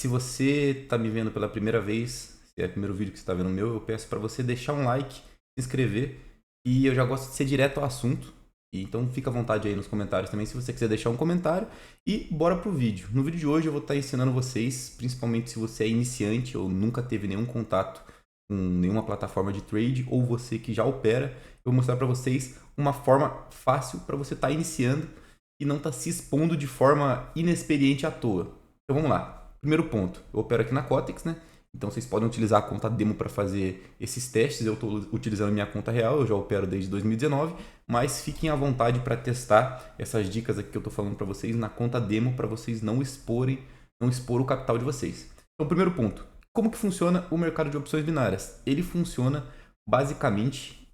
Se você está me vendo pela primeira vez, se é o primeiro vídeo que você está vendo meu, eu peço para você deixar um like, se inscrever. E eu já gosto de ser direto ao assunto. Então fica à vontade aí nos comentários também se você quiser deixar um comentário. E bora pro vídeo. No vídeo de hoje eu vou estar ensinando vocês, principalmente se você é iniciante ou nunca teve nenhum contato com nenhuma plataforma de trade, ou você que já opera, eu vou mostrar para vocês uma forma fácil para você estar iniciando e não estar se expondo de forma inexperiente à toa. Então vamos lá. Primeiro ponto, eu opero aqui na Kotex, né? Então vocês podem utilizar a conta demo para fazer esses testes. Eu estou utilizando minha conta real, eu já opero desde 2019, mas fiquem à vontade para testar essas dicas aqui que eu estou falando para vocês na conta demo para vocês não expor o capital de vocês. Então, primeiro ponto, como que funciona o mercado de opções binárias? Ele funciona basicamente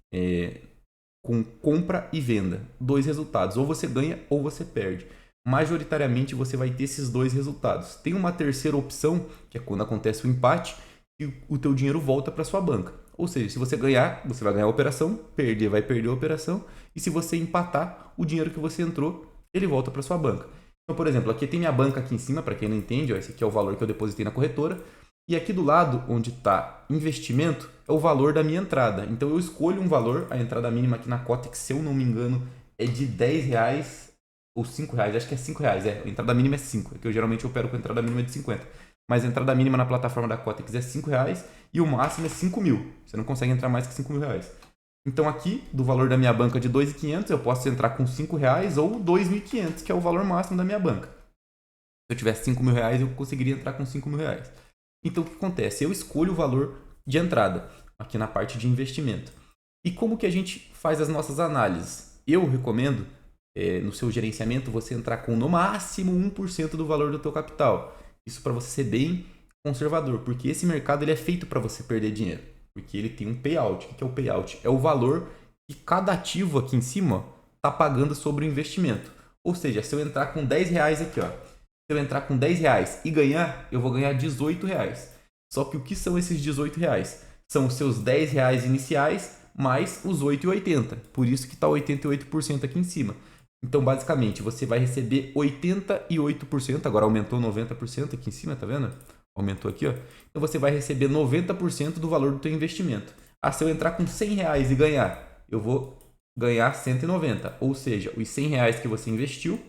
com compra e venda. Dois resultados, ou você ganha ou você perde. Majoritariamente você vai ter esses dois resultados. Tem uma terceira opção, que é quando acontece o empate e o teu dinheiro volta para sua banca. Ou seja, se você ganhar, você vai ganhar a operação, perder, vai perder a operação, e se você empatar, o dinheiro que você entrou, ele volta para sua banca. Então, por exemplo, aqui tem minha banca aqui em cima, para quem não entende, ó, esse aqui é o valor que eu depositei na corretora, e aqui do lado, onde está investimento, é o valor da minha entrada. Então eu escolho um valor, a entrada mínima aqui na Kotex, se eu não me engano, é de R$10 ou R$5, acho que é R$5, a entrada mínima é 5, que eu geralmente opero com a entrada mínima de 50. Mas a entrada mínima na plataforma da Kotex é R$5 e o máximo é 5 mil. Você não consegue entrar mais que R$5.000. Então aqui, do valor da minha banca de 2.500, eu posso entrar com R$5 ou 2.500, que é o valor máximo da minha banca. Se eu tivesse R$5.000, eu conseguiria entrar com R$5.000. Então o que acontece? Eu escolho o valor de entrada, aqui na parte de investimento. E como que a gente faz as nossas análises? Eu recomendo, no seu gerenciamento, você entrar com no máximo 1% do valor do teu capital. Isso para você ser bem conservador, porque esse mercado ele é feito para você perder dinheiro, porque ele tem um payout. O que é o payout? É o valor que cada ativo aqui em cima está pagando sobre o investimento. Ou seja, se eu entrar com R$10 aqui, ó, se eu entrar com R$10 e ganhar, eu vou ganhar R$18. Só que o que são esses R$18? São os seus R$10 iniciais mais os 8,80. Por isso que está 88% aqui em cima. Então, basicamente, você vai receber 88%, agora aumentou 90% aqui em cima, tá vendo? Aumentou aqui, ó. Então, você vai receber 90% do valor do teu investimento. Ah, se eu entrar com R$100 e ganhar, eu vou ganhar 190. Ou seja, os R$100 que você investiu,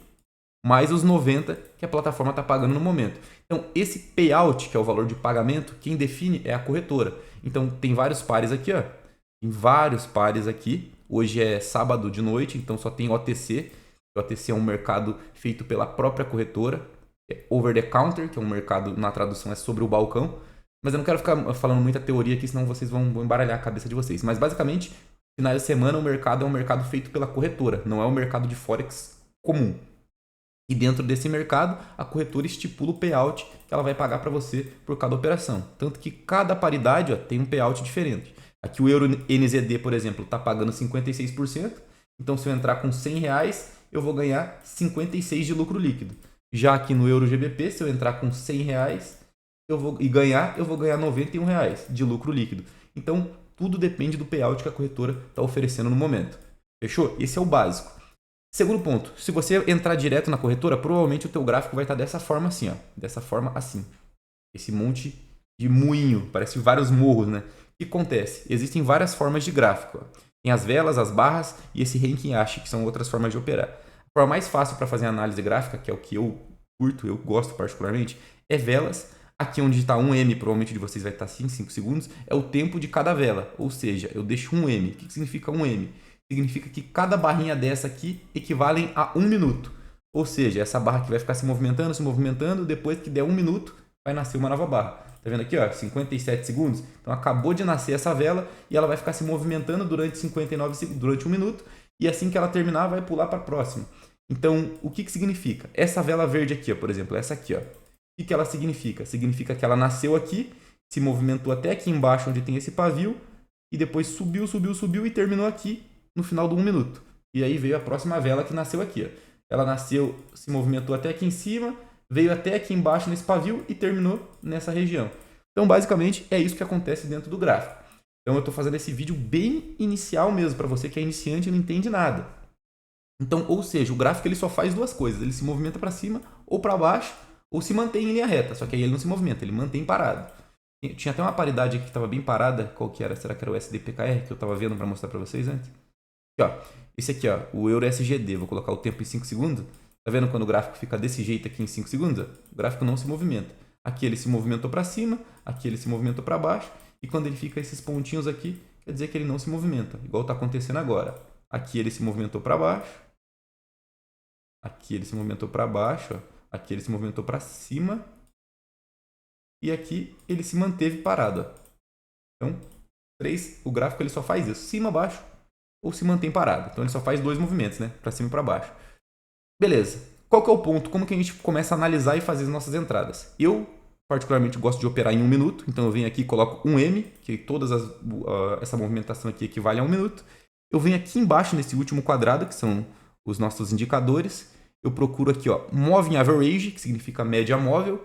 mais os 90 que a plataforma está pagando no momento. Então, esse payout, que é o valor de pagamento, quem define é a corretora. Então, tem vários pares aqui, ó. Tem vários pares aqui. Hoje é sábado de noite, então só tem OTC. O OTC é um mercado feito pela própria corretora. É over the counter, que é um mercado, na tradução, é sobre o balcão. Mas eu não quero ficar falando muita teoria aqui, senão vocês vão embaralhar a cabeça de vocês. Mas, basicamente, final de semana, o mercado é um mercado feito pela corretora. Não é um mercado de Forex comum. E dentro desse mercado, a corretora estipula o payout que ela vai pagar para você por cada operação. Tanto que cada paridade, ó, tem um payout diferente. Aqui o Euro NZD, por exemplo, está pagando 56%. Então, se eu entrar com R$100, eu vou ganhar 56 de lucro líquido. Já aqui no Euro GBP, se eu entrar com R$100 eu vou ganhar 91 reais de lucro líquido. Então, tudo depende do payout que a corretora está oferecendo no momento. Fechou? Esse é o básico. Segundo ponto, se você entrar direto na corretora, provavelmente o teu gráfico vai estar dessa forma assim, ó. Dessa forma assim. Esse monte de moinho, parece vários morros, né? O que acontece? Existem várias formas de gráfico. Ó. Tem as velas, as barras e esse Renkin Ashi, que são outras formas de operar. A forma mais fácil para fazer análise gráfica, que é o que eu curto, eu gosto particularmente, é velas. Aqui onde está 1M, provavelmente de vocês vai estar assim, 5 segundos, é o tempo de cada vela. Ou seja, eu deixo 1M. O que significa 1M? Significa que cada barrinha dessa aqui equivalem a 1 minuto. Ou seja, essa barra aqui vai ficar se movimentando, depois que der 1 minuto, vai nascer uma nova barra. Tá vendo aqui, ó, 57 segundos? Então acabou de nascer essa vela e ela vai ficar se movimentando durante 59 segundos, durante 1 minuto, e assim que ela terminar, vai pular para a próxima. Então, o que significa? Essa vela verde aqui, ó, por exemplo, essa aqui, ó. O que ela significa? Significa que ela nasceu aqui, se movimentou até aqui embaixo onde tem esse pavio, e depois subiu e terminou aqui no final do 1 minuto. E aí veio a próxima vela que nasceu aqui. Ó. Ela nasceu, se movimentou até aqui em cima, veio até aqui embaixo nesse pavio e terminou nessa região. Então, basicamente, é isso que acontece dentro do gráfico. Então, eu estou fazendo esse vídeo bem inicial mesmo, para você que é iniciante e não entende nada. Então, ou seja, o gráfico ele só faz duas coisas. Ele se movimenta para cima ou para baixo, ou se mantém em linha reta, só que aí ele não se movimenta, ele mantém parado. Tinha até uma paridade aqui que estava bem parada, qual que era? Será que era o SDPKR que eu estava vendo para mostrar para vocês antes? Aqui, ó. Esse aqui, ó, o Euro SGD, vou colocar o tempo em 5 segundos. Tá vendo quando o gráfico fica desse jeito aqui em 5 segundos? O gráfico não se movimenta. Aqui ele se movimentou para cima, aqui ele se movimentou para baixo, e quando ele fica esses pontinhos aqui, quer dizer que ele não se movimenta, igual está acontecendo agora. Aqui ele se movimentou para baixo, aqui ele se movimentou para baixo, ó. Aqui ele se movimentou para cima, e aqui ele se manteve parado. Ó. Então, o gráfico ele só faz isso, cima, baixo, ou se mantém parado. Então ele só faz dois movimentos, né? Para cima e para baixo. Beleza. Qual que é o ponto? Como que a gente começa a analisar e fazer as nossas entradas? Eu, particularmente, gosto de operar em 1 minuto. Então eu venho aqui e coloco um M, que essa movimentação aqui equivale a 1 minuto. Eu venho aqui embaixo, nesse último quadrado, que são os nossos indicadores. Eu procuro aqui, ó, Moving Average, que significa média móvel,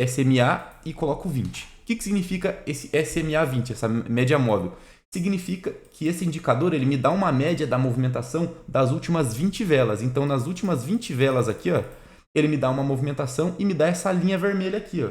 SMA, e coloco 20. O que significa esse SMA 20, essa média móvel? Significa que esse indicador ele me dá uma média da movimentação das últimas 20 velas. Então, nas últimas 20 velas aqui, ó, ele me dá uma movimentação e me dá essa linha vermelha aqui. Ó,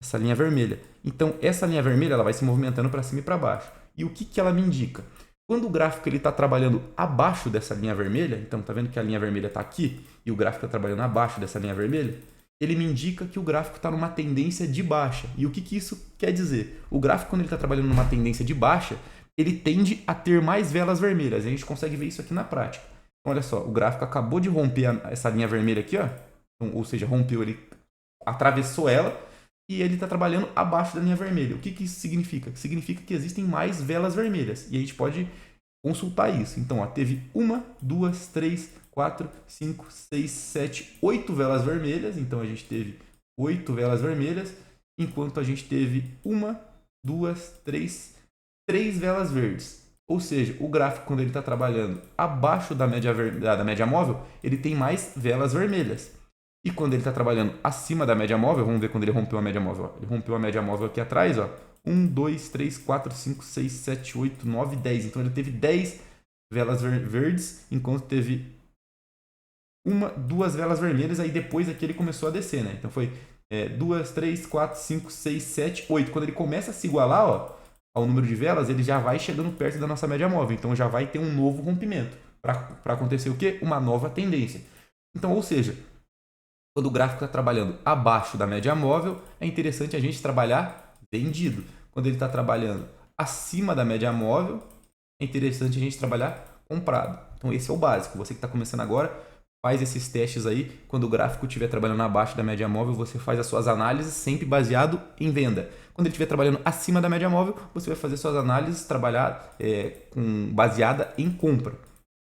essa linha vermelha. Então, essa linha vermelha ela vai se movimentando para cima e para baixo. E o que ela me indica? Quando o gráfico está trabalhando abaixo dessa linha vermelha, então tá vendo que a linha vermelha está aqui e o gráfico está trabalhando abaixo dessa linha vermelha, ele me indica que o gráfico está numa tendência de baixa. E o que isso quer dizer? O gráfico, quando ele está trabalhando numa tendência de baixa, ele tende a ter mais velas vermelhas. E a gente consegue ver isso aqui na prática. Então, olha só, o gráfico acabou de romper essa linha vermelha aqui, ó. Então, ou seja, rompeu, ele atravessou ela e ele está trabalhando abaixo da linha vermelha. O que isso significa? Significa que existem mais velas vermelhas. E a gente pode consultar isso. Então, ó, teve 1, 2, 3, 4, 5, 6, 7, 8 velas vermelhas. Então, a gente teve 8 velas vermelhas, enquanto a gente teve 1, 2, 3 velas verdes. Ou seja, o gráfico, quando ele está trabalhando abaixo da média móvel, ele tem mais velas vermelhas. E quando ele está trabalhando acima da média móvel, vamos ver quando ele rompeu a média móvel. Ó. Ele rompeu a média móvel aqui atrás, ó. 1, 2, 3, 4, 5, 6, 7, 8, 9, 10. Então ele teve 10 velas verdes, enquanto teve 2 velas vermelhas. Aí depois aqui ele começou a descer, né? Então foi 2, 3, 4, 5, 6, 7, 8. Quando ele começa a se igualar, ó, ao número de velas, ele já vai chegando perto da nossa média móvel. Então já vai ter um novo rompimento. Para acontecer o quê? Uma nova tendência. Então, ou seja, quando o gráfico está trabalhando abaixo da média móvel, é interessante a gente trabalhar vendido. Quando ele está trabalhando acima da média móvel, é interessante a gente trabalhar comprado. Então esse é o básico. Você que está começando agora, faz esses testes aí. Quando o gráfico estiver trabalhando abaixo da média móvel, você faz as suas análises sempre baseado em venda. Quando ele estiver trabalhando acima da média móvel, você vai fazer suas análises baseada em compra.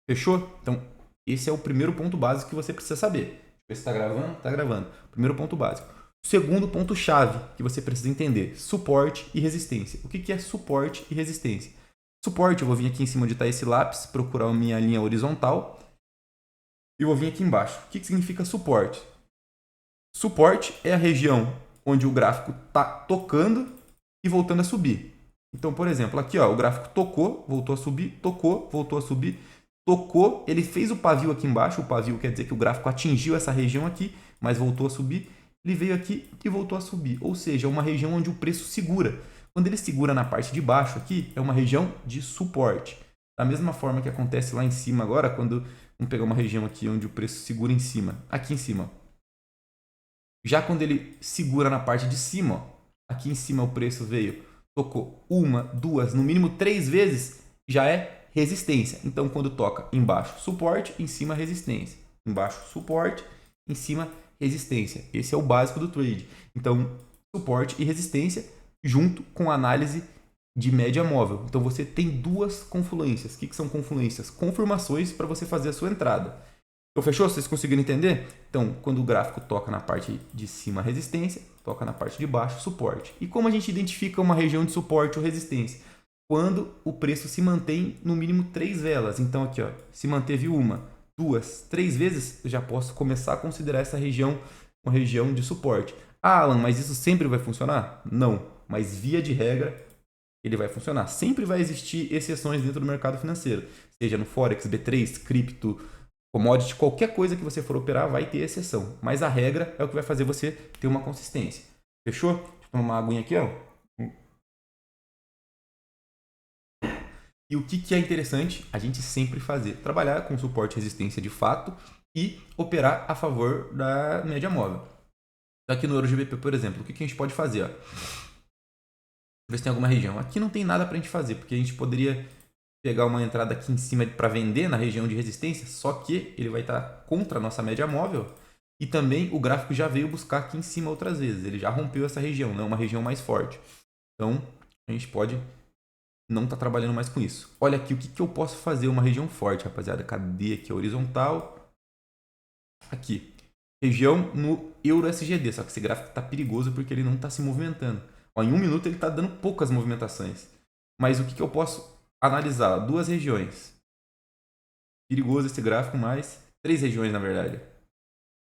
Fechou? Então esse é o primeiro ponto básico que você precisa saber. Ver se está gravando? Está gravando. Primeiro ponto básico. Segundo ponto-chave que você precisa entender: suporte e resistência. O que é suporte e resistência? Suporte, eu vou vir aqui em cima onde está esse lápis, procurar a minha linha horizontal e vou vir aqui embaixo. O que significa suporte? Suporte é a região onde o gráfico está tocando e voltando a subir. Então, por exemplo, aqui ó, o gráfico tocou, voltou a subir, tocou, voltou a subir. Tocou, ele fez o pavio aqui embaixo, o pavio quer dizer que o gráfico atingiu essa região aqui, mas voltou a subir, ele veio aqui e voltou a subir, ou seja, é uma região onde o preço segura. Quando ele segura na parte de baixo aqui, é uma região de suporte. Da mesma forma que acontece lá em cima agora, quando vamos pegar uma região aqui onde o preço segura em cima, aqui em cima. Já quando ele segura na parte de cima, ó, aqui em cima o preço veio, tocou 1, 2, no mínimo 3 vezes, já é resistência. Então, quando toca embaixo, suporte, em cima, resistência. Embaixo, suporte, em cima, resistência. Esse é o básico do trade. Então, suporte e resistência junto com análise de média móvel. Então, você tem duas confluências. O que são confluências? Confirmações para você fazer a sua entrada. Então, fechou? Vocês conseguiram entender? Então, quando o gráfico toca na parte de cima, resistência, toca na parte de baixo, suporte. E como a gente identifica uma região de suporte ou resistência? Quando o preço se mantém no mínimo 3 velas. Então aqui, ó, se manteve 1, 2, 3 vezes, eu já posso começar a considerar essa região uma região de suporte. Ah, Alan, mas isso sempre vai funcionar? Não, mas via de regra ele vai funcionar. Sempre vai existir exceções dentro do mercado financeiro, seja no Forex, B3, cripto, Commodity, qualquer coisa que você for operar vai ter exceção. Mas a regra é o que vai fazer você ter uma consistência. Fechou? Deixa eu tomar uma aguinha aqui, ó. E o que é interessante a gente sempre fazer? Trabalhar com suporte e resistência de fato e operar a favor da média móvel. Aqui no EuroGBP, por exemplo, o que a gente pode fazer? Ó? Ver se tem alguma região. Aqui não tem nada para a gente fazer, porque a gente poderia pegar uma entrada aqui em cima para vender na região de resistência, só que ele vai estar contra a nossa média móvel e também o gráfico já veio buscar aqui em cima outras vezes. Ele já rompeu essa região, não é uma região mais forte. Então, a gente pode não estar trabalhando mais com isso. Olha aqui, o que eu posso fazer uma região forte, rapaziada? Cadê aqui a horizontal? Aqui. Região no EURUSGD, só que esse gráfico está perigoso porque ele não está se movimentando. Ó, em 1 minuto ele está dando poucas movimentações. Mas o que eu posso analisar? 2 regiões. Perigoso esse gráfico, mas 3 regiões na verdade.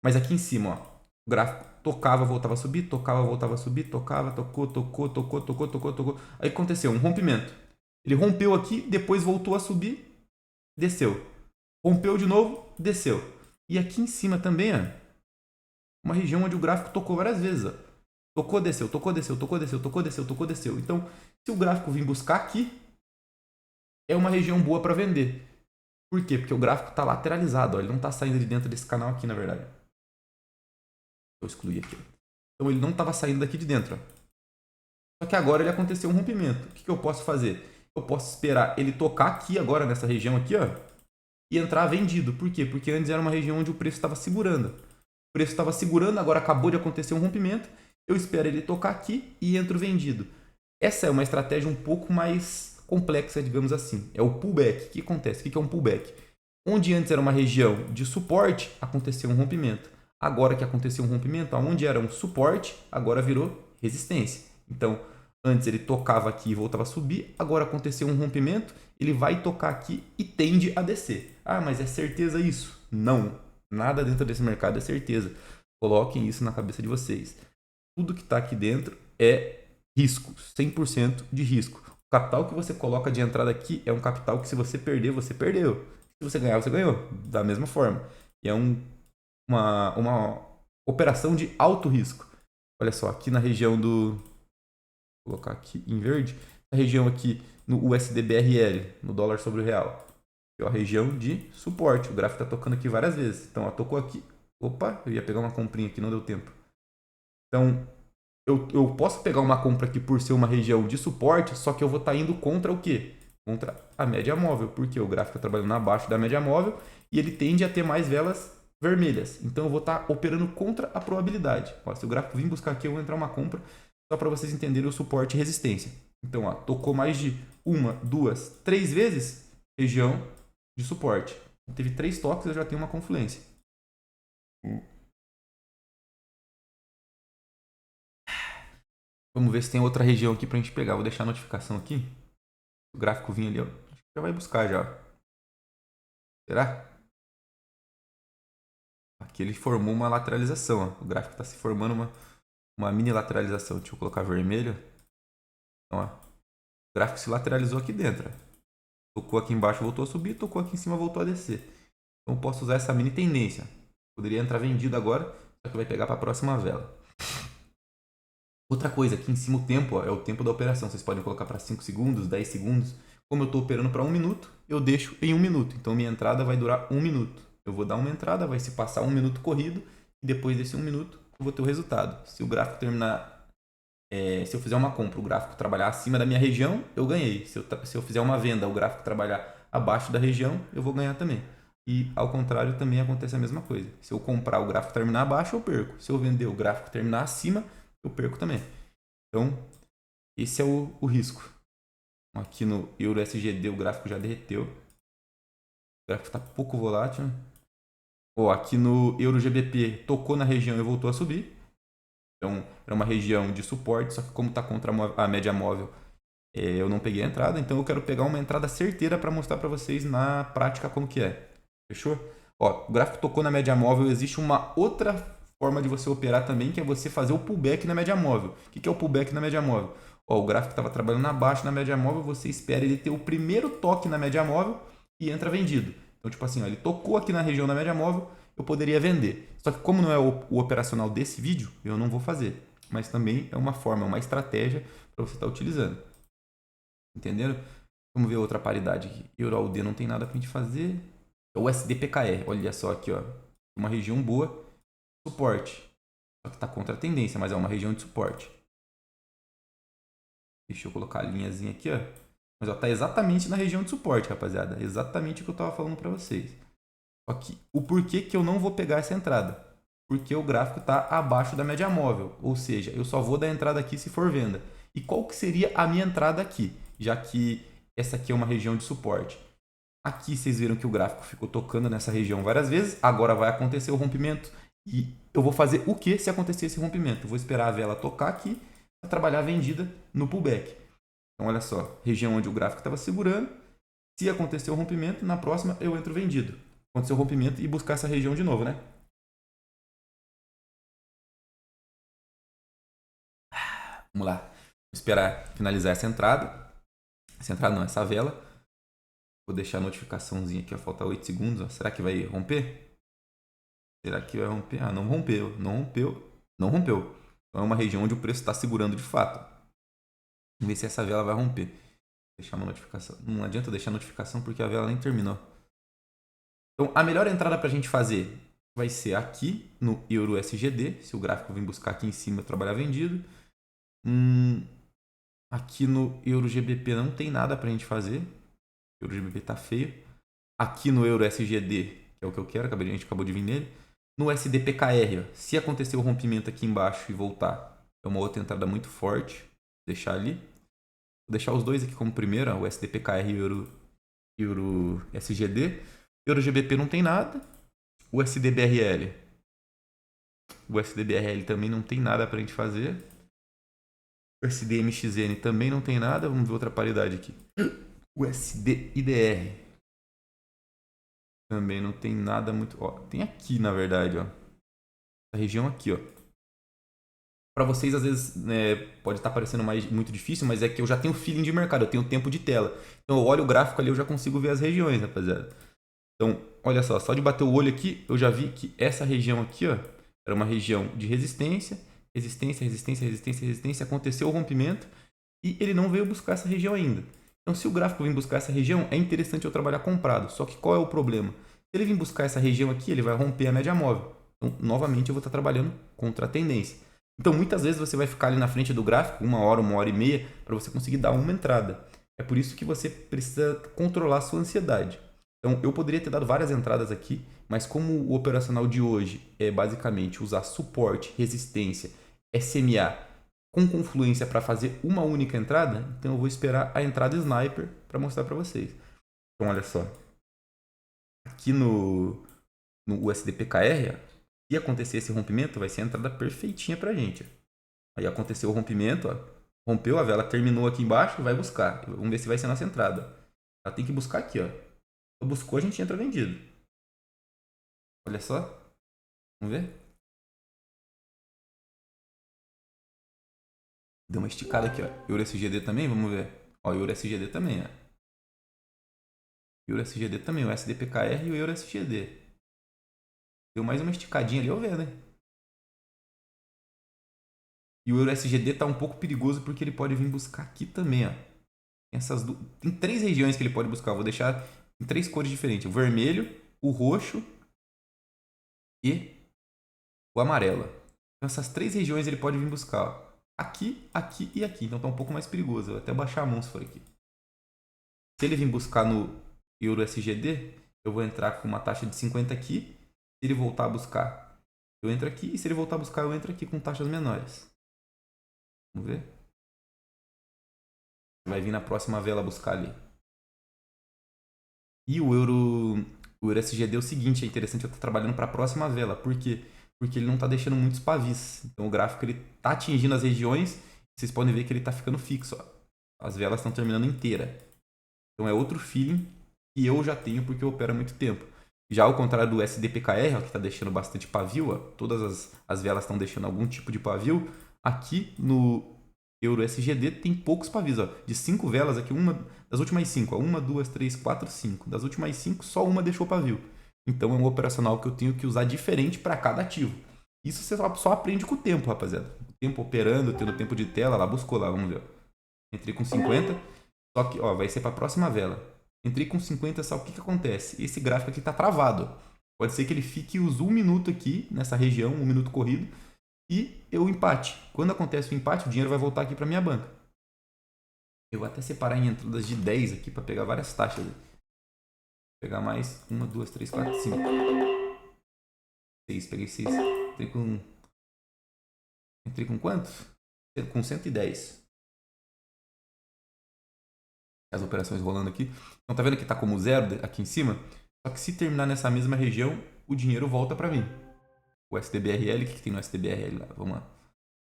Mas aqui em cima, ó, o gráfico tocava, voltava a subir, tocava, voltava a subir, tocava, tocou. Aí aconteceu um rompimento. Ele rompeu aqui, depois voltou a subir, desceu. Rompeu de novo, desceu. E aqui em cima também, ó, uma região onde o gráfico tocou várias vezes. Ó. Tocou, desceu, tocou, desceu, tocou, desceu, tocou, desceu, tocou, desceu. Então, se o gráfico vir buscar aqui, é uma região boa para vender. Por quê? Porque o gráfico está lateralizado. Ó. Ele não está saindo de dentro desse canal aqui, na verdade. Vou excluir aqui. Então, ele não estava saindo daqui de dentro. Ó. Só que agora ele aconteceu um rompimento. O que eu posso fazer? Eu posso esperar ele tocar aqui agora, nessa região aqui, ó, e entrar vendido. Por quê? Porque antes era uma região onde o preço estava segurando. O preço estava segurando, agora acabou de acontecer um rompimento. Eu espero ele tocar aqui e entro vendido. Essa é uma estratégia um pouco mais complexa, digamos assim. É o pullback. O que acontece? O que é um pullback? Onde antes era uma região de suporte, aconteceu um rompimento. Agora que aconteceu um rompimento, onde era um suporte, agora virou resistência. Então, antes ele tocava aqui e voltava a subir, agora aconteceu um rompimento, ele vai tocar aqui e tende a descer. Ah, mas é certeza isso? Não. Nada dentro desse mercado é certeza. Coloquem isso na cabeça de vocês. Tudo que está aqui dentro é risco, 100% de risco. O capital que você coloca de entrada aqui é um capital que se você perder, você perdeu. Se você ganhar, você ganhou. Da mesma forma. E é uma operação de alto risco. Olha só, aqui na região do... Vou colocar aqui em verde. A região aqui no USD-BRL, no dólar sobre o real. É a região de suporte. O gráfico está tocando aqui várias vezes. Então, ó, tocou aqui. Opa, eu ia pegar uma comprinha aqui, não deu tempo. Então, eu posso pegar uma compra aqui por ser uma região de suporte, só que eu vou estar indo contra o quê? Contra a média móvel, porque o gráfico está trabalhando abaixo da média móvel e ele tende a ter mais velas vermelhas. Então, eu vou estar operando contra a probabilidade. Ó, se o gráfico vir buscar aqui, eu vou entrar uma compra só para vocês entenderem o suporte e resistência. Então, ó, tocou mais de 1, 2, 3 vezes, região de suporte. Teve 3 toques, eu já tenho uma confluência. Vamos ver se tem outra região aqui pra gente pegar. Vou deixar a notificação aqui. O gráfico vinha ali, ó. Acho que já vai buscar já. Será? Aqui ele formou uma lateralização, ó. O gráfico está se formando uma mini lateralização. Deixa eu colocar vermelho. Então, ó. O gráfico se lateralizou aqui dentro. Ó. Tocou aqui embaixo, voltou a subir. Tocou aqui em cima, voltou a descer. Então, eu posso usar essa mini tendência. Poderia entrar vendido agora, só que vai pegar para a próxima vela. Outra coisa, aqui em cima o tempo, ó, é o tempo da operação. Vocês podem colocar para 5 segundos, 10 segundos. Como eu estou operando para 1 minuto, eu deixo em 1 minuto. Então, minha entrada vai durar 1 minuto. Eu vou dar uma entrada, vai se passar 1 minuto corrido. E depois desse 1 minuto, eu vou ter o resultado. Se o gráfico terminar... se eu fizer uma compra, o gráfico trabalhar acima da minha região, eu ganhei. Se eu fizer uma venda, o gráfico trabalhar abaixo da região, eu vou ganhar também. E, ao contrário, também acontece a mesma coisa. Se eu comprar, o gráfico terminar abaixo, eu perco. Se eu vender, o gráfico terminar acima, eu perco também. Então, esse é o risco. Aqui no EURUSGD o gráfico já derreteu. O gráfico está pouco volátil. Ó, aqui no EuroGBP tocou na região e voltou a subir. Então, era uma região de suporte, só que como está contra a média móvel, eu não peguei a entrada. Então, eu quero pegar uma entrada certeira para mostrar para vocês na prática como que é. Fechou? Ó, o gráfico tocou na média móvel, existe uma outra forma de você operar também, que é você fazer o pullback na média móvel. O que é o pullback na média móvel? Ó, o gráfico estava trabalhando abaixo na média móvel, você espera ele ter o primeiro toque na média móvel e entra vendido. Então, tipo assim, ó, ele tocou aqui na região da média móvel, eu poderia vender. Só que como não é o operacional desse vídeo, eu não vou fazer. Mas também é uma forma, uma estratégia para você estar utilizando. Entenderam? Vamos ver outra paridade aqui. Euro-AUD não tem nada para a gente fazer. O USD-PKR, olha só aqui, ó. Uma região boa, suporte. Só que está contra a tendência, mas é uma região de suporte. Deixa eu colocar a linhazinha aqui, ó. Mas ó, tá exatamente na região de suporte, rapaziada. Exatamente o que eu estava falando para vocês. Aqui, o porquê que eu não vou pegar essa entrada? Porque o gráfico está abaixo da média móvel. Ou seja, eu só vou dar entrada aqui se for venda. E qual que seria a minha entrada aqui? Já que essa aqui é uma região de suporte. Aqui vocês viram que o gráfico ficou tocando nessa região várias vezes. Agora vai acontecer o rompimento. E eu vou fazer o que se acontecer esse rompimento? Eu vou esperar a vela tocar aqui para trabalhar a vendida no pullback. Então olha só, região onde o gráfico estava segurando. Se acontecer o rompimento, na próxima eu entro vendido. Acontecer o rompimento e buscar essa região de novo, né? Vamos lá. Vou esperar finalizar essa entrada. Essa entrada não, essa vela. Vou deixar a notificaçãozinha aqui, ó. Falta 8 segundos. Ó. Será que vai romper? Será que vai romper? Ah, não rompeu. Não rompeu. Não rompeu. Então é uma região onde o preço está segurando de fato. Vamos ver se essa vela vai romper. Deixar uma notificação. Não adianta deixar a notificação porque a vela nem terminou. Então a melhor entrada para a gente fazer vai ser aqui no Euro SGD. Se o gráfico vir buscar aqui em cima, trabalhar vendido. Aqui no Euro GBP não tem nada para a gente fazer. O Euro GBP tá feio. Aqui no Euro SGD, que é o que eu quero, a gente acabou de vir nele. No SDPKR, ó, se acontecer o rompimento aqui embaixo e voltar, é uma outra entrada muito forte. Vou deixar ali. Vou deixar os dois aqui como primeiro, ó, o SDPKR e o Euro SGD. Euro GBP não tem nada. O SDBRL. O SDBRL também não tem nada para a gente fazer. O SDMXN também não tem nada. Vamos ver outra paridade aqui. O SDIDR. Também não tem nada muito... Ó, tem aqui, na verdade, ó. Essa região aqui, ó. Para vocês, às vezes, né, pode estar parecendo muito difícil, mas é que eu já tenho feeling de mercado, eu tenho tempo de tela. Então, eu olho o gráfico ali, eu já consigo ver as regiões, rapaziada. Então, olha só de bater o olho aqui, eu já vi que essa região aqui, ó, era uma região de resistência, resistência, resistência, resistência, resistência. Aconteceu o rompimento e ele não veio buscar essa região ainda. Então, se o gráfico vir buscar essa região, é interessante eu trabalhar comprado. Só que qual é o problema? Se ele vir buscar essa região aqui, ele vai romper a média móvel. Então, novamente, eu vou estar trabalhando contra a tendência. Então, muitas vezes você vai ficar ali na frente do gráfico, 1 hora e meia, para você conseguir dar uma entrada. É por isso que você precisa controlar a sua ansiedade. Então, eu poderia ter dado várias entradas aqui, mas como o operacional de hoje é basicamente usar suporte, resistência, SMA com confluência para fazer uma única entrada, então eu vou esperar a entrada sniper para mostrar para vocês. Então, olha só. Aqui no USDPKR, se acontecer esse rompimento, vai ser a entrada perfeitinha para a gente. Aí aconteceu o rompimento, ó, rompeu a vela, terminou aqui embaixo, vai buscar. Vamos ver se vai ser a nossa entrada. Ela tem que buscar aqui, ó. Buscou, a gente entra vendido. Olha só. Vamos ver? Deu uma esticada aqui, ó. Euro SGD também, vamos ver. Ó, Euro SGD também, ó. Euro SGD também, o SDPKR e o Euro SGD. Deu mais uma esticadinha ali, eu vendo, hein? E o Euro SGD tá um pouco perigoso porque ele pode vir buscar aqui também, ó. Tem 3 regiões que ele pode buscar. Eu vou deixar em 3 cores diferentes: o vermelho, o roxo e o amarelo. Então, essas 3 regiões ele pode vir buscar, ó. Aqui, aqui e aqui. Então tá um pouco mais perigoso. Eu vou até baixar a mão se for aqui. Se ele vir buscar no Euro SGD, eu vou entrar com uma taxa de 50 aqui. Se ele voltar a buscar, eu entro aqui. E se ele voltar a buscar, eu entro aqui com taxas menores. Vamos ver. Vai vir na próxima vela buscar ali. E o Euro SGD é o seguinte, é interessante eu estar trabalhando para a próxima vela. Por quê? Porque ele não está deixando muitos pavis. Então o gráfico está atingindo as regiões. Vocês podem ver que ele está ficando fixo. Ó. As velas estão terminando inteira. Então é outro feeling que eu já tenho porque eu opero há muito tempo. Já ao contrário do SDPKR, ó, que está deixando bastante pavio, ó, todas as velas estão deixando algum tipo de pavio. Aqui no Euro SGD tem poucos pavis, ó. De 5 velas aqui, uma das últimas 5, ó. 1, 2, 3, 4, 5. Das últimas 5, só uma deixou pavio. Então é um operacional que eu tenho que usar diferente para cada ativo. Isso você só aprende com o tempo, rapaziada. O tempo operando, tendo tempo de tela, lá buscou lá, vamos ver. Entrei com 50, só que ó, vai ser para a próxima vela. Entrei com 50, só o que acontece? Esse gráfico aqui tá travado. Pode ser que ele fique os 1 minuto aqui, nessa região, 1 minuto corrido, e eu empate. Quando acontece o empate, o dinheiro vai voltar aqui para minha banca. Eu vou até separar em entradas de 10 aqui para pegar várias taxas. Vou pegar mais 1, 2, 3, 4, 5. 6, peguei 6. Entrei com quanto? Com 110. As operações rolando aqui. Então tá vendo que tá como zero aqui em cima? Só que se terminar nessa mesma região, o dinheiro volta para mim. O STBRL, o que tem no STBRL lá? Vamos lá.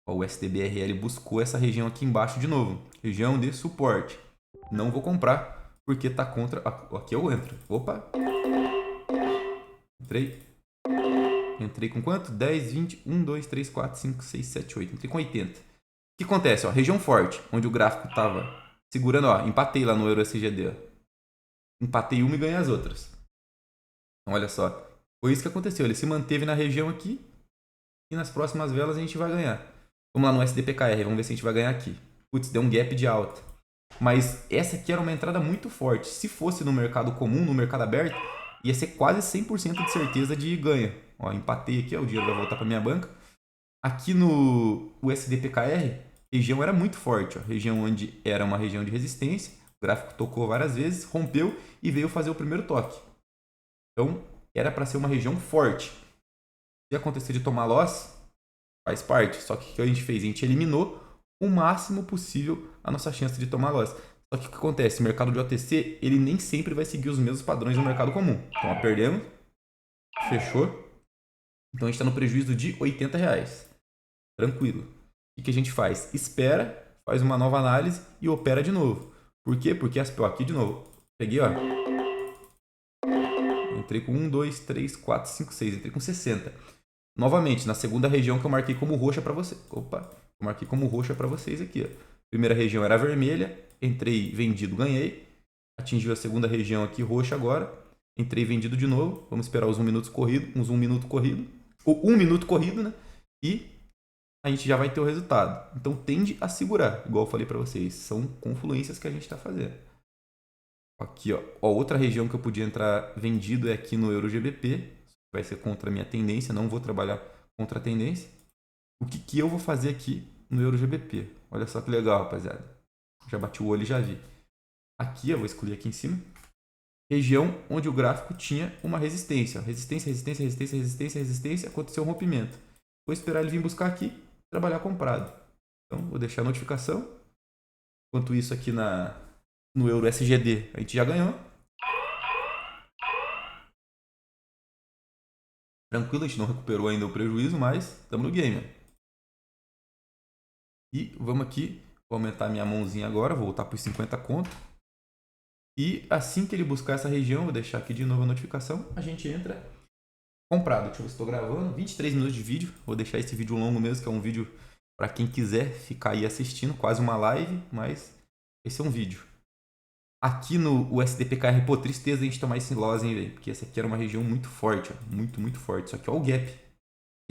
O STBRL buscou essa região aqui embaixo de novo. Região de suporte. Não vou comprar, porque tá contra... Aqui eu entro. Opa! Entrei com quanto? 10, 20, 1, 2, 3, 4, 5, 6, 7, 8. Entrei com 80. O que acontece? Ó, região forte, onde o gráfico tava segurando, ó, empatei lá no Euro SGD. Ó. Empatei uma e ganhei as outras. Então, olha só. Foi isso que aconteceu. Ele se manteve na região aqui e nas próximas velas a gente vai ganhar. Vamos lá no SDPKR, vamos ver se a gente vai ganhar aqui. Putz, deu um gap de alta. Mas essa aqui era uma entrada muito forte. Se fosse no mercado comum, no mercado aberto, ia ser quase 100% de certeza de ganho. Ó, empatei aqui, ó, o dinheiro vai voltar para minha banca. Aqui no USDPKR, a região era muito forte. Ó, região onde era uma região de resistência. O gráfico tocou várias vezes, rompeu e veio fazer o primeiro toque. Então, era para ser uma região forte. Se acontecer de tomar loss, faz parte. Só que o que a gente fez? A gente eliminou o máximo possível a nossa chance de tomar loss. Só que o que acontece? O mercado de OTC, ele nem sempre vai seguir os mesmos padrões do mercado comum. Então, ó, perdemos. Fechou. Então, a gente está no prejuízo de R$80. Tranquilo. O que a gente faz? Espera, faz uma nova análise e opera de novo. Por quê? Porque aqui de novo. Peguei, ó. Entrei com 1, 2, 3, 4, 5, 6. Entrei com 60. Novamente, na segunda região que eu marquei como roxa para você. Opa, eu marquei como roxa para vocês aqui. Ó. Primeira região era vermelha, entrei vendido, ganhei. Atingiu a segunda região aqui roxa agora. Entrei vendido de novo. Vamos esperar os 1 minuto corrido, uns 1 minuto corrido. Ou 1 minuto corrido, né? E a gente já vai ter o resultado. Então tende a segurar, igual eu falei para vocês. São confluências que a gente está fazendo. Aqui, ó, outra região que eu podia entrar vendido é aqui no EuroGBP. Vai ser contra a minha tendência, não vou trabalhar contra a tendência. O que eu vou fazer aqui no EuroGBP? Olha só que legal, rapaziada. Já bati o olho e já vi. Aqui, eu vou excluir aqui em cima. Região onde o gráfico tinha uma resistência. Resistência, resistência, resistência, resistência, resistência. Aconteceu um rompimento. Vou esperar ele vir buscar aqui, trabalhar comprado. Então, vou deixar a notificação. Enquanto isso aqui no Euro SGD, a gente já ganhou. Tranquilo, a gente não recuperou ainda o prejuízo, mas estamos no game. E vamos aqui, vou aumentar minha mãozinha agora, vou voltar para os 50 conto. E assim que ele buscar essa região, vou deixar aqui de novo a notificação, a gente entra comprado. Deixa eu ver se estou gravando. 23 minutos de vídeo, vou deixar esse vídeo longo mesmo, que é um vídeo para quem quiser ficar aí assistindo, quase uma live, mas esse é um vídeo. Aqui no USDPKR, pô, tristeza a gente tomar esse loss, hein, velho? Porque essa aqui era uma região muito forte, ó. Muito, muito forte. Só que ó o gap.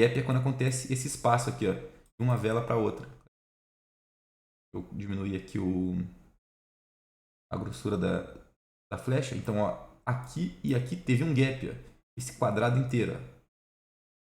Gap é quando acontece esse espaço aqui, ó. De uma vela para outra. Eu diminuí aqui a grossura da flecha. Então, ó, aqui e aqui teve um gap, ó. Esse quadrado inteiro, ó.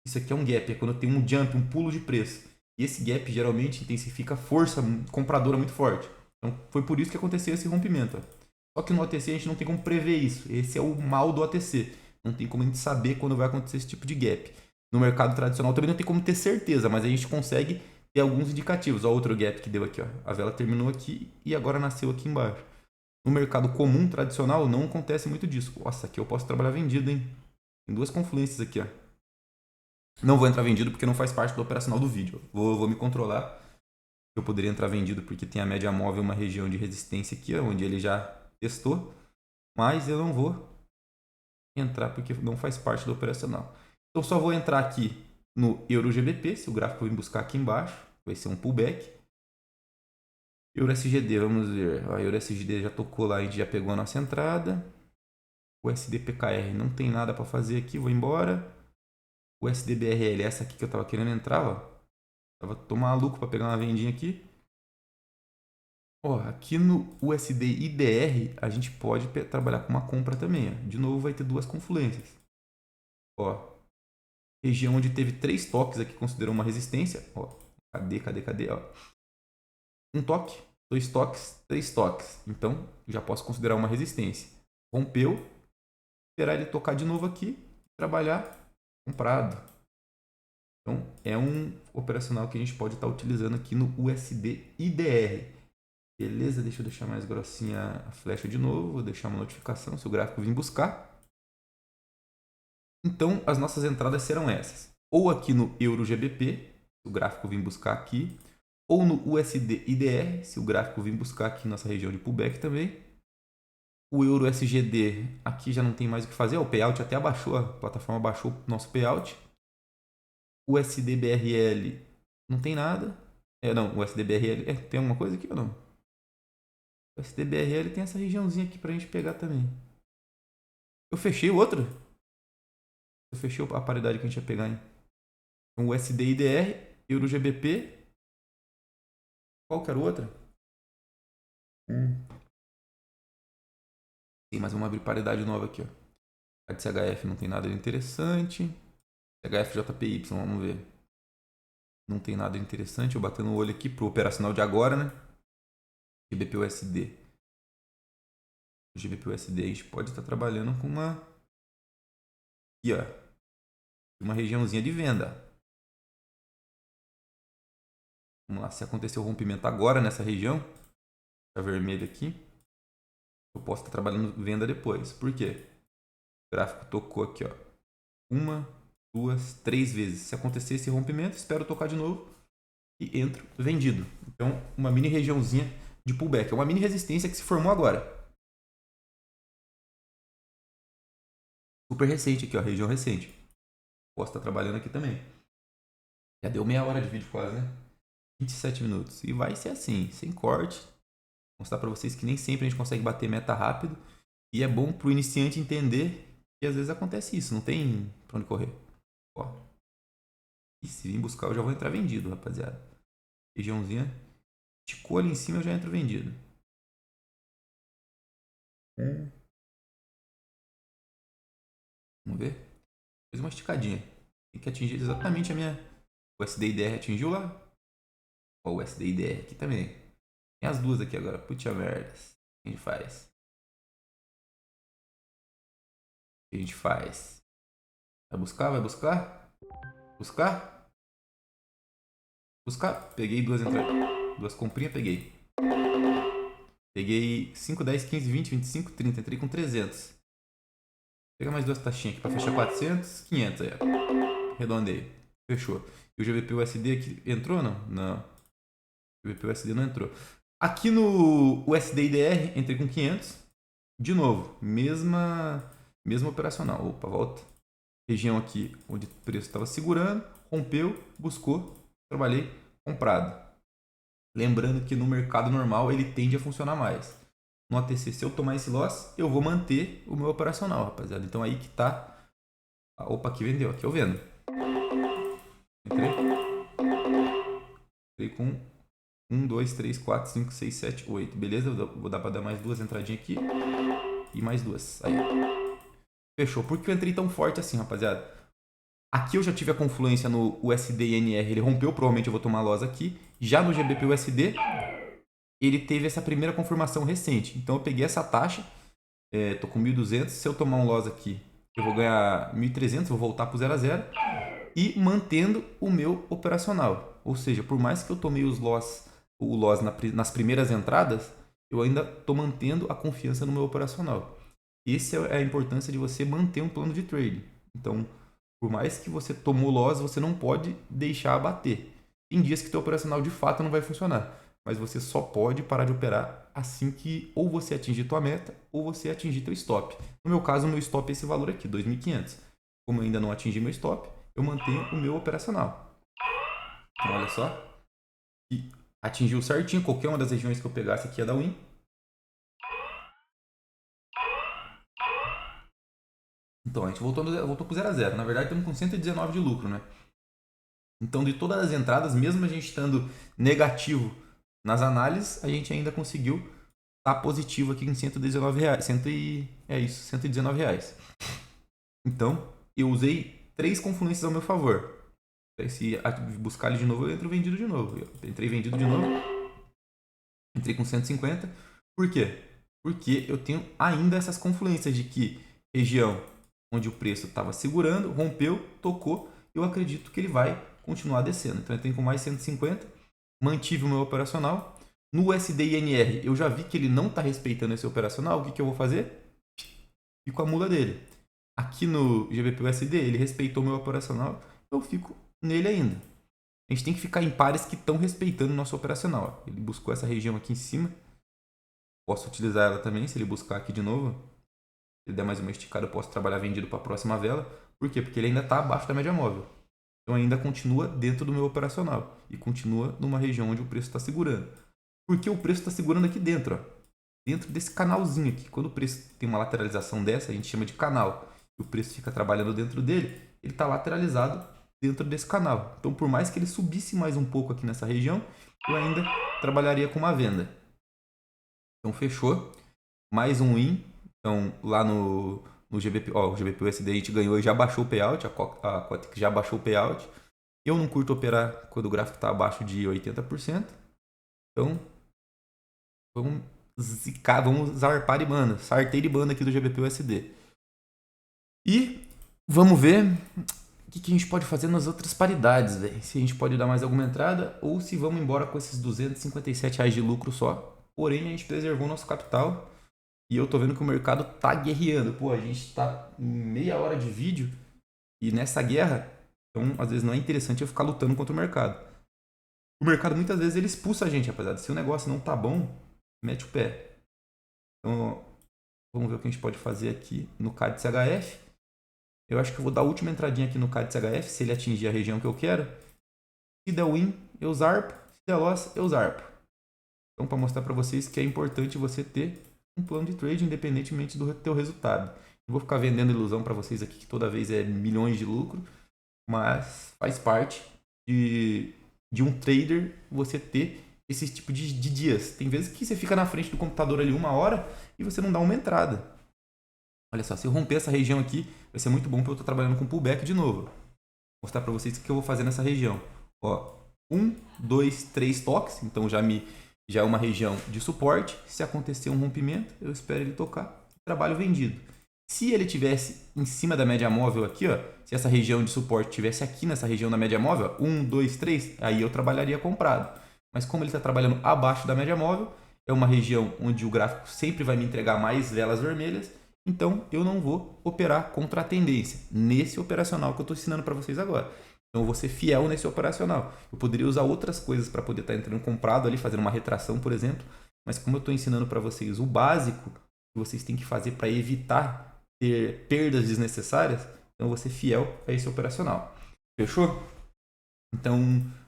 Isso aqui é um gap, é quando tem um jump, um pulo de preço. E esse gap geralmente intensifica a força compradora muito forte. Então, foi por isso que aconteceu esse rompimento, ó. Só que no OTC a gente não tem como prever isso. Esse é o mal do OTC. Não tem como a gente saber quando vai acontecer esse tipo de gap. No mercado tradicional também não tem como ter certeza, mas a gente consegue ter alguns indicativos. Ó, outro gap que deu aqui, ó. A vela terminou aqui e agora nasceu aqui embaixo. No mercado comum, tradicional, não acontece muito disso. Nossa, aqui eu posso trabalhar vendido, hein? Tem duas confluências aqui, ó. Não vou entrar vendido porque não faz parte do operacional do vídeo. Vou me controlar. Eu poderia entrar vendido porque tem a média móvel, uma região de resistência aqui, ó, onde ele já testou, mas eu não vou entrar porque não faz parte do operacional. Então só vou entrar aqui no EuroGBP, se o gráfico vir buscar aqui embaixo, vai ser um pullback. EURUSGD, vamos ver. A EURUSGD já tocou lá, a gente já pegou a nossa entrada. O USD-PKR não tem nada para fazer aqui, vou embora. O USD-BRL, essa aqui que eu tava querendo entrar, ó. Tô maluco para pegar uma vendinha aqui. Ó, aqui no USD-IDR, a gente pode trabalhar com uma compra também, ó. De novo vai ter duas confluências. Ó, região onde teve 3 toques aqui, considerou uma resistência. Ó, cadê, ó. Um toque, 2 toques, 3 toques. Então, já posso considerar uma resistência. Rompeu, esperar ele tocar de novo aqui, trabalhar comprado. Então, é um operacional que a gente pode estar utilizando aqui no USD-IDR. Beleza, deixa eu deixar mais grossinha a flecha de novo, vou deixar uma notificação se o gráfico vir buscar. Então, as nossas entradas serão essas. Ou aqui no EURO-GBP, se o gráfico vir buscar aqui. Ou no USD-IDR, se o gráfico vir buscar aqui nessa região de pullback também. O EURUSGD, aqui já não tem mais o que fazer. O payout até abaixou, a plataforma baixou o nosso payout. O USD-BRL, não tem nada. Não, o USD-BRL, tem alguma coisa aqui ou não? O USD-BRL tem essa regiãozinha aqui pra gente pegar também. Eu fechei o outro? Eu fechei a paridade que a gente ia pegar, hein? Então, USD-IDR, EURO-GBP. Qual que era o outro? Sim, mas vamos abrir paridade nova aqui, ó. A de CHF não tem nada de interessante. CHF-JPY, vamos ver. Não tem nada de interessante. Eu batendo o olho aqui pro operacional de agora, né? GBP-USD. O GBP-USD a gente pode estar trabalhando com uma... Aqui, ó. Uma regiãozinha de venda. Vamos lá, se acontecer o rompimento agora nessa região, a vermelha aqui, eu posso estar trabalhando venda depois. Por quê? O gráfico tocou aqui, ó. 1, 2, 3 vezes. Se acontecer esse rompimento, espero tocar de novo e entro vendido. Então, uma mini regiãozinha de pullback. É uma mini resistência que se formou agora. Super recente aqui, ó. Região recente. Posso estar trabalhando aqui também. Já deu meia hora de vídeo quase, né? 27 minutos. E vai ser assim, sem corte. Vou mostrar para vocês que nem sempre a gente consegue bater meta rápido. E é bom para o iniciante entender que às vezes acontece isso. Não tem para onde correr. Ó. E se vir buscar, eu já vou entrar vendido, rapaziada. Regiãozinha. Ticou ali em cima, eu já entro vendido. Vamos ver. Fez uma esticadinha. Tem que atingir exatamente a minha... O USD-IDR atingiu lá. Ó, o USD-IDR aqui também. Tem as duas aqui agora. Putz, merdas. O que a gente faz? O que a gente faz? Vai buscar? Vai buscar? Buscar? Buscar? Peguei duas entradas. Duas comprinhas, peguei. Peguei 5, 10, 15, 20, 25, 30. Entrei com 300. Vou pegar mais duas taxinhas aqui para fechar 400, 500 aí, ó. Redondei. Fechou. E o GBP-USD aqui entrou ou não? Não. O GBP-USD não entrou. Aqui no USD-IDR, entrei com 500. De novo, mesma operacional. Opa, volta. Região aqui onde o preço estava segurando, rompeu, buscou, trabalhei, comprado. Lembrando que no mercado normal ele tende a funcionar mais. No ATC, se eu tomar esse loss, eu vou manter o meu operacional, rapaziada. Então aí que tá. Opa, aqui vendeu, aqui eu vendo. Entrei com 1, 2, 3, 4, 5, 6, 7, 8. Beleza? Vou dar para dar mais duas entradinhas aqui. E mais duas. Aí. Fechou. Por que eu entrei tão forte assim, rapaziada? Aqui eu já tive a confluência no USD-INR. Ele rompeu. Provavelmente eu vou tomar loss aqui. Já no GBP-USD, ele teve essa primeira confirmação recente. Então eu peguei essa taxa. Tô com 1.200. Se eu tomar um loss aqui, eu vou ganhar 1.300. Vou voltar para o 0 a 0. E mantendo o meu operacional. Ou seja, por mais que eu tomei o loss nas primeiras entradas, eu ainda estou mantendo a confiança no meu operacional. Essa é a importância de você manter um plano de trade. Então, por mais que você tomou loss, você não pode deixar abater. Tem dias que teu operacional de fato não vai funcionar, mas você só pode parar de operar assim que ou você atingir tua meta ou você atingir teu stop. No meu caso, o meu stop é esse valor aqui, 2.500. Como eu ainda não atingi meu stop, eu mantenho o meu operacional. Então, olha só. E atingiu certinho. Qualquer uma das regiões que eu pegasse aqui ia dar win. Então, a gente voltou pro 0 a 0. Na verdade, estamos com 119 de lucro, né? Então, de todas as entradas, mesmo a gente estando negativo nas análises, a gente ainda conseguiu estar positivo aqui em 119 reais. É isso, 119 reais. Então, eu usei 3 confluências ao meu favor. Se buscar ele de novo, eu entro vendido de novo. Eu entrei vendido de novo. Entrei com 150. Por quê? Porque eu tenho ainda essas confluências de que região onde o preço estava segurando, rompeu, tocou, eu acredito que ele vai continuar descendo. Então eu tenho com mais 150, mantive o meu operacional. No USD INR, eu já vi que ele não está respeitando esse operacional. O que eu vou fazer? Fico a mula dele. Aqui no GBP USD, ele respeitou o meu operacional, eu fico nele ainda. A gente tem que ficar em pares que estão respeitando o nosso operacional. Ele buscou essa região aqui em cima. Posso utilizar ela também, se ele buscar aqui de novo. Se ele der mais uma esticada, eu posso trabalhar vendido para a próxima vela. Por quê? Porque ele ainda está abaixo da média móvel. Então ainda continua dentro do meu operacional. E continua numa região onde o preço está segurando. Porque o preço está segurando aqui dentro. Ó. Dentro desse canalzinho aqui. Quando o preço tem uma lateralização dessa, a gente chama de canal. E o preço fica trabalhando dentro dele, ele está lateralizado dentro desse canal. Então, por mais que ele subisse mais um pouco aqui nessa região, eu ainda trabalharia com uma venda. Então, fechou. Mais um win. Então, lá no GBP, o GBP USD a gente ganhou e já baixou o payout. A Kotick já baixou o payout. Eu não curto operar quando o gráfico está abaixo de 80%. Então, vamos zicar, vamos zarpar de banda. Sartei de banda aqui do GBP USD. E vamos ver o que a gente pode fazer nas outras paridades, velho. Se a gente pode dar mais alguma entrada ou se vamos embora com esses 257 reais de lucro só. Porém, a gente preservou nosso capital e eu tô vendo que o mercado tá guerreando. Pô, a gente tá em meia hora de vídeo e nessa guerra, então às vezes não é interessante eu ficar lutando contra o mercado. O mercado muitas vezes ele expulsa a gente, apesar de se o negócio não tá bom, mete o pé. Então, vamos ver o que a gente pode fazer aqui no CAD CHF. Eu acho que eu vou dar a última entradinha aqui no CAD CHF, se ele atingir a região que eu quero. Se der win, eu zarpo. Se der loss, eu zarpo. Então, para mostrar para vocês que é importante você ter um plano de trade independentemente do teu resultado. Eu vou ficar vendendo ilusão para vocês aqui que toda vez é milhões de lucro, mas faz parte de um trader você ter esse tipo de dias. Tem vezes que você fica na frente do computador ali 1 hora e você não dá uma entrada. Olha só, se eu romper essa região aqui, vai ser muito bom porque eu estou trabalhando com pullback de novo. Vou mostrar para vocês o que eu vou fazer nessa região. Ó, 1, 2, 3 toques, então já é uma região de suporte. Se acontecer um rompimento, eu espero ele tocar. Trabalho vendido. Se ele tivesse em cima da média móvel aqui, ó, se essa região de suporte tivesse aqui nessa região da média móvel, 1, 2, 3, aí eu trabalharia comprado. Mas como ele está trabalhando abaixo da média móvel, é uma região onde o gráfico sempre vai me entregar mais velas vermelhas, então eu não vou operar contra a tendência nesse operacional que eu estou ensinando para vocês agora. Então eu vou ser fiel nesse operacional. Eu poderia usar outras coisas para poder estar entrando comprado ali, fazendo uma retração, por exemplo. Mas como eu estou ensinando para vocês o básico que vocês têm que fazer para evitar ter perdas desnecessárias, então eu vou ser fiel a esse operacional. Fechou? Então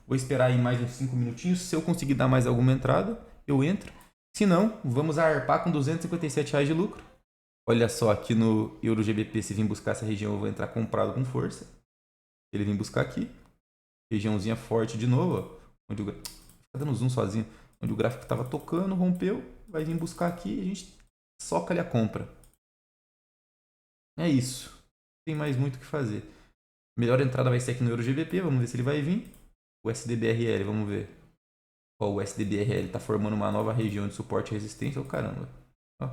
vou esperar aí mais uns 5 minutinhos. Se eu conseguir dar mais alguma entrada, eu entro. Se não, vamos arpar com 257 reais de lucro. Olha só, aqui no Euro GBP, se vir buscar essa região, eu vou entrar comprado com força. Ele vem buscar aqui. Regiãozinha forte de novo. Ó, onde tá dando zoom sozinho. Onde o gráfico estava tocando, rompeu. Vai vir buscar aqui e a gente soca ali a compra. É isso. Não tem mais muito o que fazer. Melhor entrada vai ser aqui no Euro GBP. Vamos ver se ele vai vir. O SDBRL, vamos ver. Ó, o SDBRL está formando uma nova região de suporte e resistência. Ô, caramba. Ó.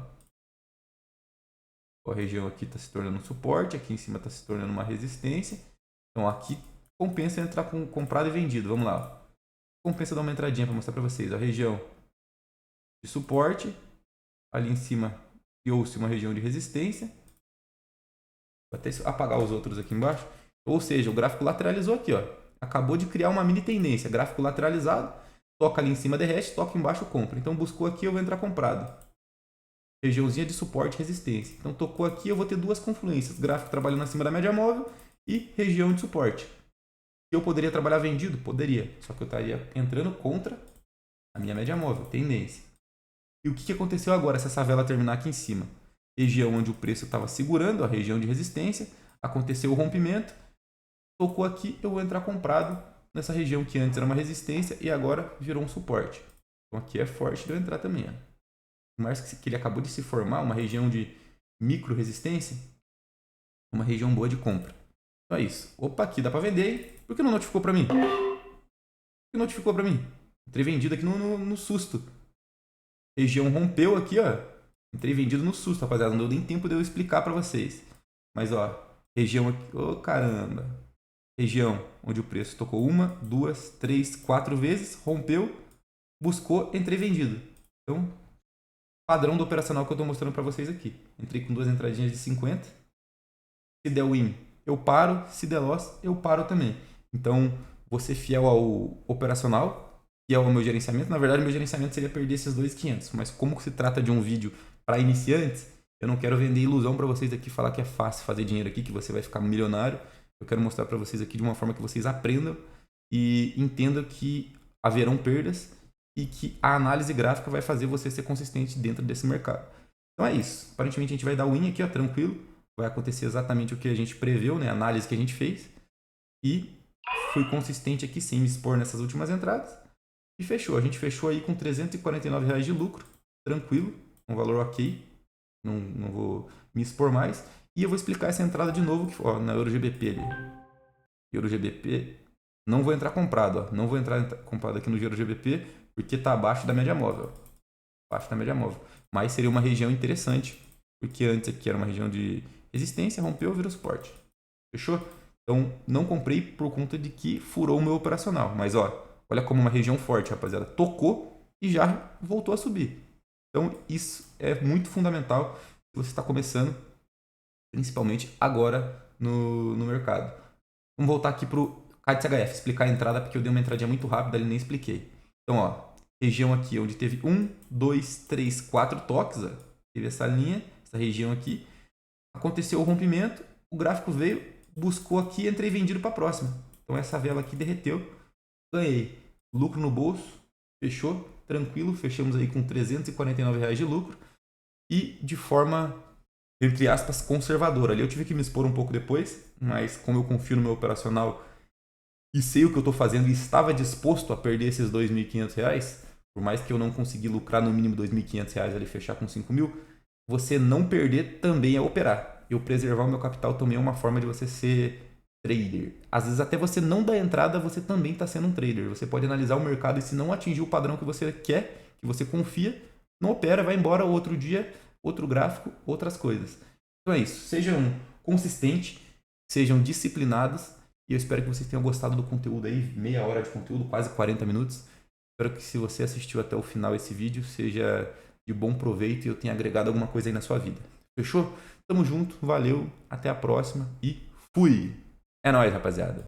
A região aqui está se tornando um suporte, aqui em cima está se tornando uma resistência. Então aqui compensa entrar com comprado e vendido. Vamos lá. Compensa dar uma entradinha para mostrar para vocês. A região de suporte, ali em cima criou-se uma região de resistência. Vou até apagar os outros aqui embaixo. Ou seja, o gráfico lateralizou aqui, ó. Acabou de criar uma mini tendência. Gráfico lateralizado, toca ali em cima derrete, toca embaixo compra. Então buscou aqui, eu vou entrar comprado. Regiãozinha de suporte e resistência. Então tocou aqui, eu vou ter duas confluências. Gráfico trabalhando acima da média móvel e região de suporte. Eu poderia trabalhar vendido? Poderia. Só que eu estaria entrando contra A minha média móvel, tendência. E o que aconteceu agora se essa vela terminar aqui em cima? Região onde o preço estava segurando, a região de resistência, aconteceu o rompimento, tocou aqui, eu vou entrar comprado nessa região que antes era uma resistência e agora virou um suporte. Então aqui é forte de eu entrar também. Ó. Por mais que ele acabou de se formar, uma região de micro resistência, uma região boa de compra. Então é isso. Opa, aqui dá para vender, hein? Por que não notificou para mim? Por que notificou para mim? Entrei vendido aqui no susto. Região rompeu aqui, ó. Entrei vendido no susto, rapaziada. Não deu nem tempo de eu explicar para vocês. Mas, ó, região aqui. Ô, caramba. Região onde o preço tocou 1, 2, 3, 4 vezes, rompeu, buscou, entrei vendido. Então, padrão do operacional que eu estou mostrando para vocês aqui. Entrei com 2 entradinhas de 50. Se der win, eu paro. Se der loss, eu paro também. Então, vou ser fiel ao operacional, fiel ao meu gerenciamento. Na verdade, meu gerenciamento seria perder esses 2.500. Mas como se trata de um vídeo para iniciantes, eu não quero vender ilusão para vocês aqui, falar que é fácil fazer dinheiro aqui, que você vai ficar milionário. Eu quero mostrar para vocês aqui de uma forma que vocês aprendam e entendam que haverão perdas e que a análise gráfica vai fazer você ser consistente dentro desse mercado. Então é isso. Aparentemente a gente vai dar win aqui, ó, tranquilo. Vai acontecer exatamente o que a gente preveu, né? A análise que a gente fez. E fui consistente aqui sem me expor nessas últimas entradas. E fechou. A gente fechou aí com R$349 de lucro. Tranquilo. Um valor ok. Não vou me expor mais. E eu vou explicar essa entrada de novo que, ó, na EuroGBP ali. EuroGBP. Não vou entrar comprado. Ó. Não vou entrar comprado aqui no EuroGBP porque está abaixo da média móvel. Abaixo da média móvel. Mas seria uma região interessante. Porque antes aqui era uma região de resistência. Rompeu, virou suporte. Fechou? Então não comprei por conta de que furou o meu operacional. Mas ó, olha como uma região forte, rapaziada. Tocou e já voltou a subir. Então isso é muito fundamental se você está começando, principalmente agora no mercado. Vamos voltar aqui para o CADS-HF, explicar a entrada, porque eu dei uma entradinha muito rápida ali e nem expliquei. Então, ó, região aqui onde teve 1, 2, 3, 4 toques, ó, teve essa linha, essa região aqui. Aconteceu o rompimento, o gráfico veio, buscou aqui e entrei vendido para a próxima. Então essa vela aqui derreteu, ganhei lucro no bolso, fechou, tranquilo, fechamos aí com R$349 de lucro e de forma, entre aspas, conservadora. Ali eu tive que me expor um pouco depois, mas como eu confio no meu operacional e sei o que eu estou fazendo e estava disposto a perder esses R$2.500, por mais que eu não consegui lucrar no mínimo R$2.500 ali, fechar com 5.000, você não perder também é operar. Eu preservar o meu capital também é uma forma de você ser trader. Às vezes até você não dar entrada, você também está sendo um trader. Você pode analisar o mercado e se não atingir o padrão que você quer, que você confia, não opera, vai embora outro dia, outro gráfico, outras coisas. Então é isso. Sejam consistentes, sejam disciplinados e eu espero que vocês tenham gostado do conteúdo aí, meia hora de conteúdo, quase 40 minutos. Espero que se você assistiu até o final esse vídeo, seja de bom proveito e eu tenha agregado alguma coisa aí na sua vida. Fechou? Tamo junto, valeu, até a próxima e fui! É nóis, rapaziada!